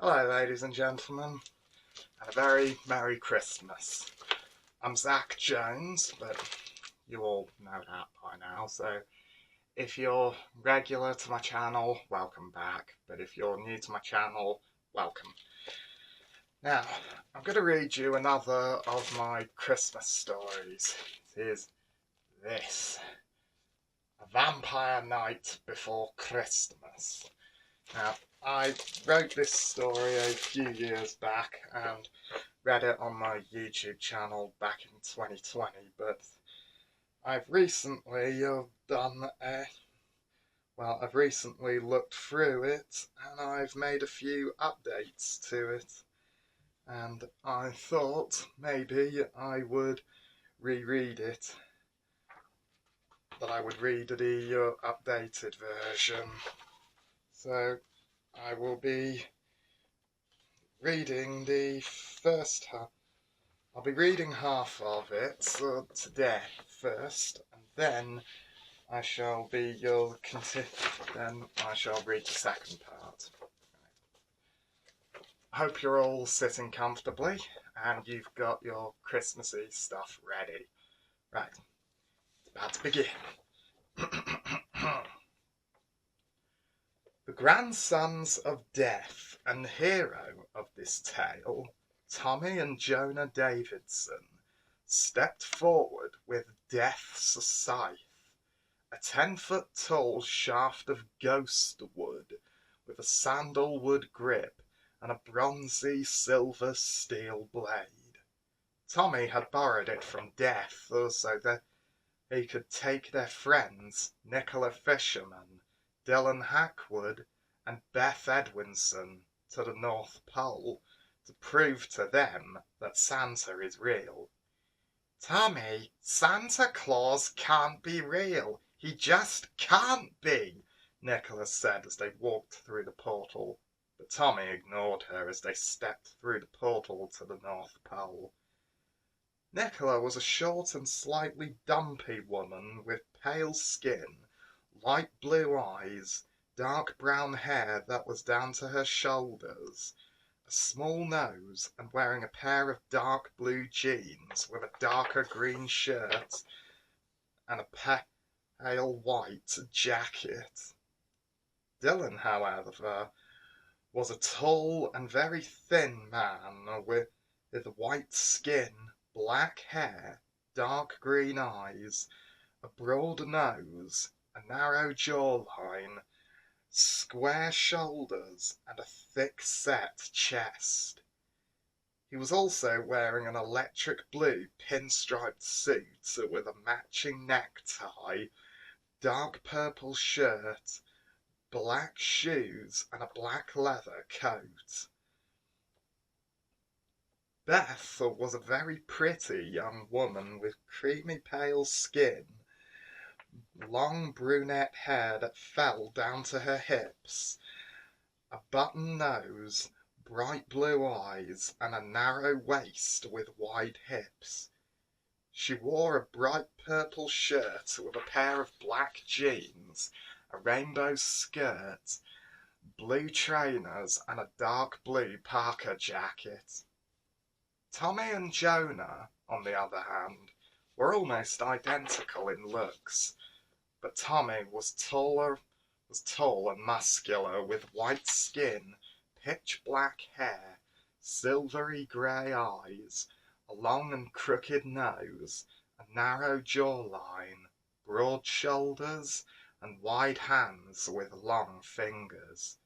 Hello, ladies and gentlemen, and a very Merry Christmas. I'm Zach Jones, but you all know that by now, so if you're regular to my channel, welcome back, but if you're new to my channel, welcome. Now, I'm going to read you another of my Christmas stories. It is this: A Vampire Night Before Christmas. Now, I wrote this story a few years back and read it on my YouTube channel back in 2020, but I've recently I've recently looked through it and I've made a few updates to it, and I thought maybe I would reread it, but I would read the updated version. So I will be reading the first half. I'll be reading half of it today first, and then I shall Then I shall read the second part. I hope you're all sitting comfortably and you've got your Christmassy stuff ready. Right, it's about to begin. The grandsons of Death and hero of this tale, Tommy and Jonah Davidson, stepped forward with Death's scythe, a 10-foot tall shaft of ghost wood with a sandalwood grip and a bronzy silver steel blade. Tommy had borrowed it from Death so that he could take their friends, Nicola Fisherman, Dylan Hackwood, and Beth Edwinson, to the North Pole to prove to them that Santa is real. Tommy, Santa Claus can't be real. He just can't be, Nicola said as they walked through the portal, but Tommy ignored her as they stepped through the portal to the North Pole. Nicola was a short and slightly dumpy woman with pale skin, light blue eyes, dark brown hair that was down to her shoulders, a small nose, and wearing a pair of dark blue jeans with a darker green shirt and a pale white jacket. Dylan, however, was a tall and very thin man with white skin, black hair, dark green eyes, a broad nose, a narrow jawline, square shoulders, and a thick-set chest. He was also wearing an electric blue pinstriped suit with a matching necktie, dark purple shirt, black shoes, and a black leather coat. Beth was a very pretty young woman with creamy pale skin, long brunette hair that fell down to her hips, a button nose, bright blue eyes, and a narrow waist with wide hips. She wore a bright purple shirt with a pair of black jeans, a rainbow skirt, blue trainers, and a dark blue parka jacket. Tommy and Jonah, on the other hand, were almost identical in looks, but Tommy was tall and muscular, with white skin, pitch black hair, silvery grey eyes, a long and crooked nose, a narrow jawline, broad shoulders, and wide hands with long fingers.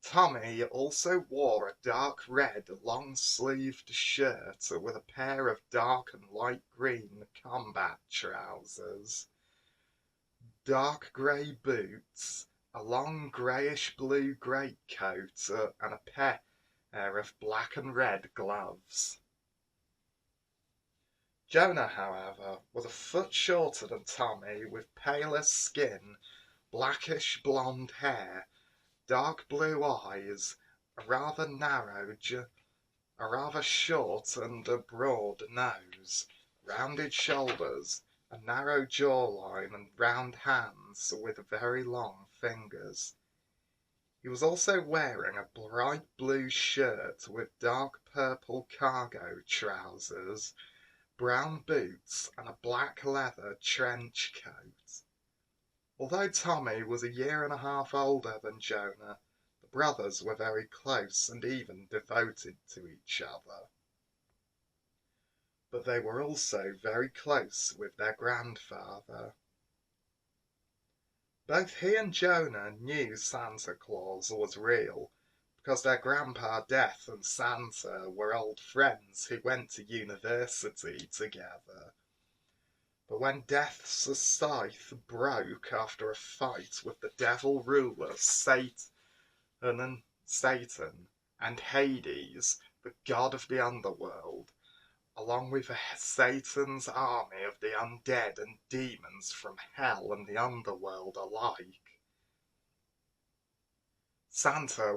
Tommy also wore a dark red long-sleeved shirt with a pair of dark and light green combat trousers, dark grey boots, a long greyish-blue greatcoat, and a pair of black and red gloves. Jonah, however, was a foot shorter than Tommy, with paler skin, blackish blonde hair, dark blue eyes, a rather short and a broad nose, rounded shoulders, a narrow jawline, and round hands with very long fingers. He was also wearing a bright blue shirt with dark purple cargo trousers, brown boots, and a black leather trench coat. Although Tommy was a year and a half older than Jonah, the brothers were very close and even devoted to each other. But they were also very close with their grandfather. Both he and Jonah knew Santa Claus was real because their grandpa Death and Santa were old friends who went to university together. But when Death's scythe broke after a fight with the devil ruler Satan and Hades, the god of the underworld, along with Satan's army of the undead and demons from hell and the underworld alike, Santa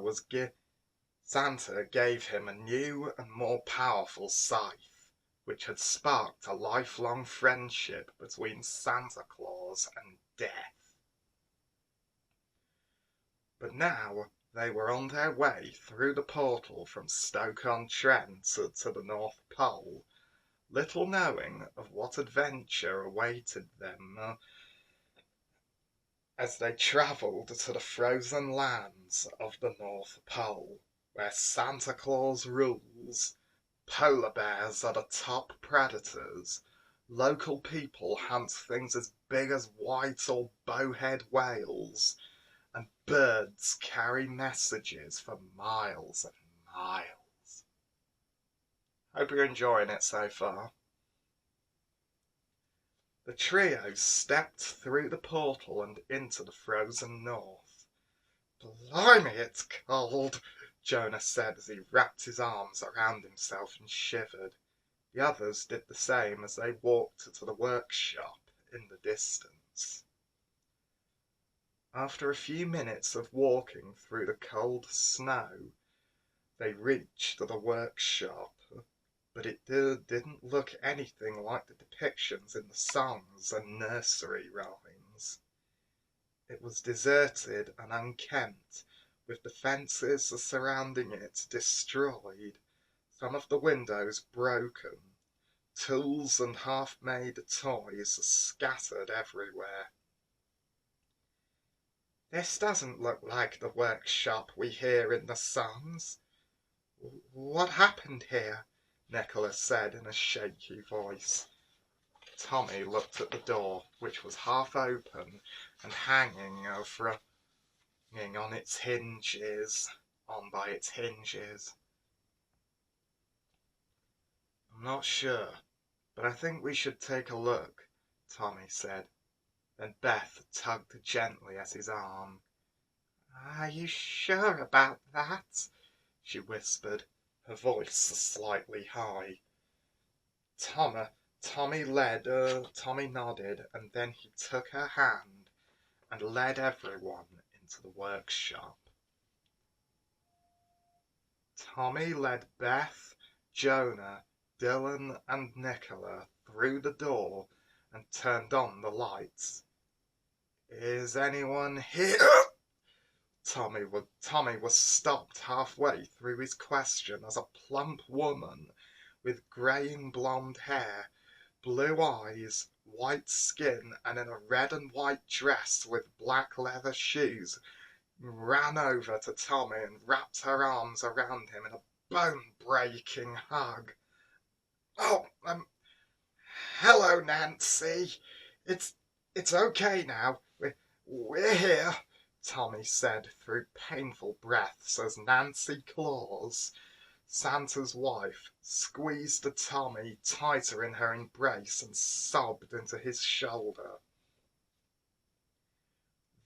gave him a new and more powerful scythe, which had sparked a lifelong friendship between Santa Claus and Death. But now they were on their way through the portal from Stoke-on-Trent to the North Pole, little knowing of what adventure awaited them as they travelled to the frozen lands of the North Pole, where Santa Claus rules. Polar bears are the top predators. Local people hunt things as big as white or bowhead whales, and birds carry messages for miles and miles. Hope you're enjoying it so far. The trio stepped through the portal and into the frozen north. Blimey, it's cold, Jonah said as he wrapped his arms around himself and shivered. The others did the same as they walked to the workshop in the distance. After a few minutes of walking through the cold snow, they reached the workshop, but it didn't look anything like the depictions in the songs and nursery rhymes. It was deserted and unkempt, with the fences surrounding it destroyed, some of the windows broken, tools and half-made toys scattered everywhere. This doesn't look like the workshop we hear in the songs. What happened here? Nicholas said in a shaky voice. Tommy looked at the door, which was half open and hanging on its hinges, by its hinges. I'm not sure, but I think we should take a look, Tommy said. Then Beth tugged gently at his arm. Are you sure about that? She whispered, her voice slightly high. Tommy nodded, and then he took her hand and led everyone into the workshop. Tommy led Beth, Jonah, Dylan, and Nicola through the door and turned on the lights. Is anyone here? Tommy was stopped halfway through his question as a plump woman with greying blonde hair, blue eyes, white skin, and in a red and white dress with black leather shoes, ran over to Tommy and wrapped her arms around him in a bone-breaking hug. Oh, hello, Nancy. It's okay now. We're here, Tommy said through painful breaths as Nancy Claus, Santa's wife, squeezed Tommy tighter in her embrace and sobbed into his shoulder.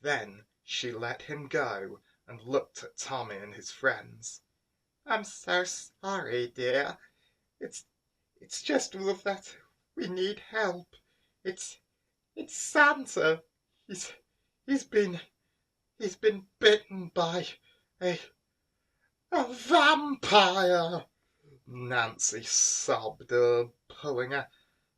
Then she let him go and looked at Tommy and his friends. I'm so sorry, dear. It's just that we need help. It's Santa. He's been bitten by a vampire, Nancy sobbed, pulling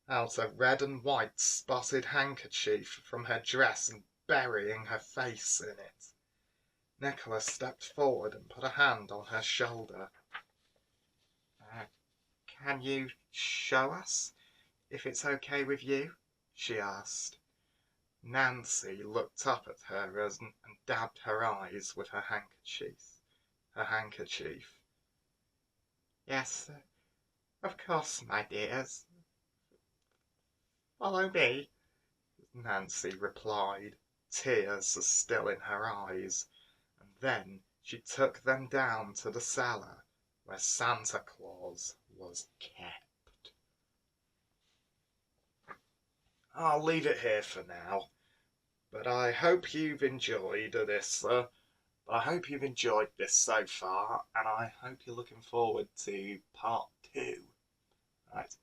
out a red and white spotted handkerchief from her dress and burying her face in it. Nicholas stepped forward and put a hand on her shoulder. Can you show us, if it's okay with you? She asked. Nancy looked up at her and dabbed her eyes with her handkerchief. Yes, of course, my dears. Follow me, Nancy replied, tears still in her eyes, and then she took them down to the cellar where Santa Claus was kept. I'll leave it here for now, but I hope you've enjoyed this. I hope you've enjoyed this so far, and I hope you're looking forward to part 2. Right,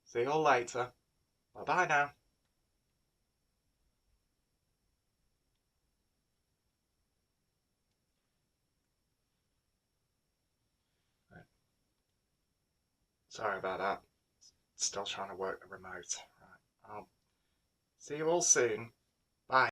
see you all later. Bye bye now. Right. Sorry about that. Still trying to work the remote. Right, I'll see you all soon. Bye.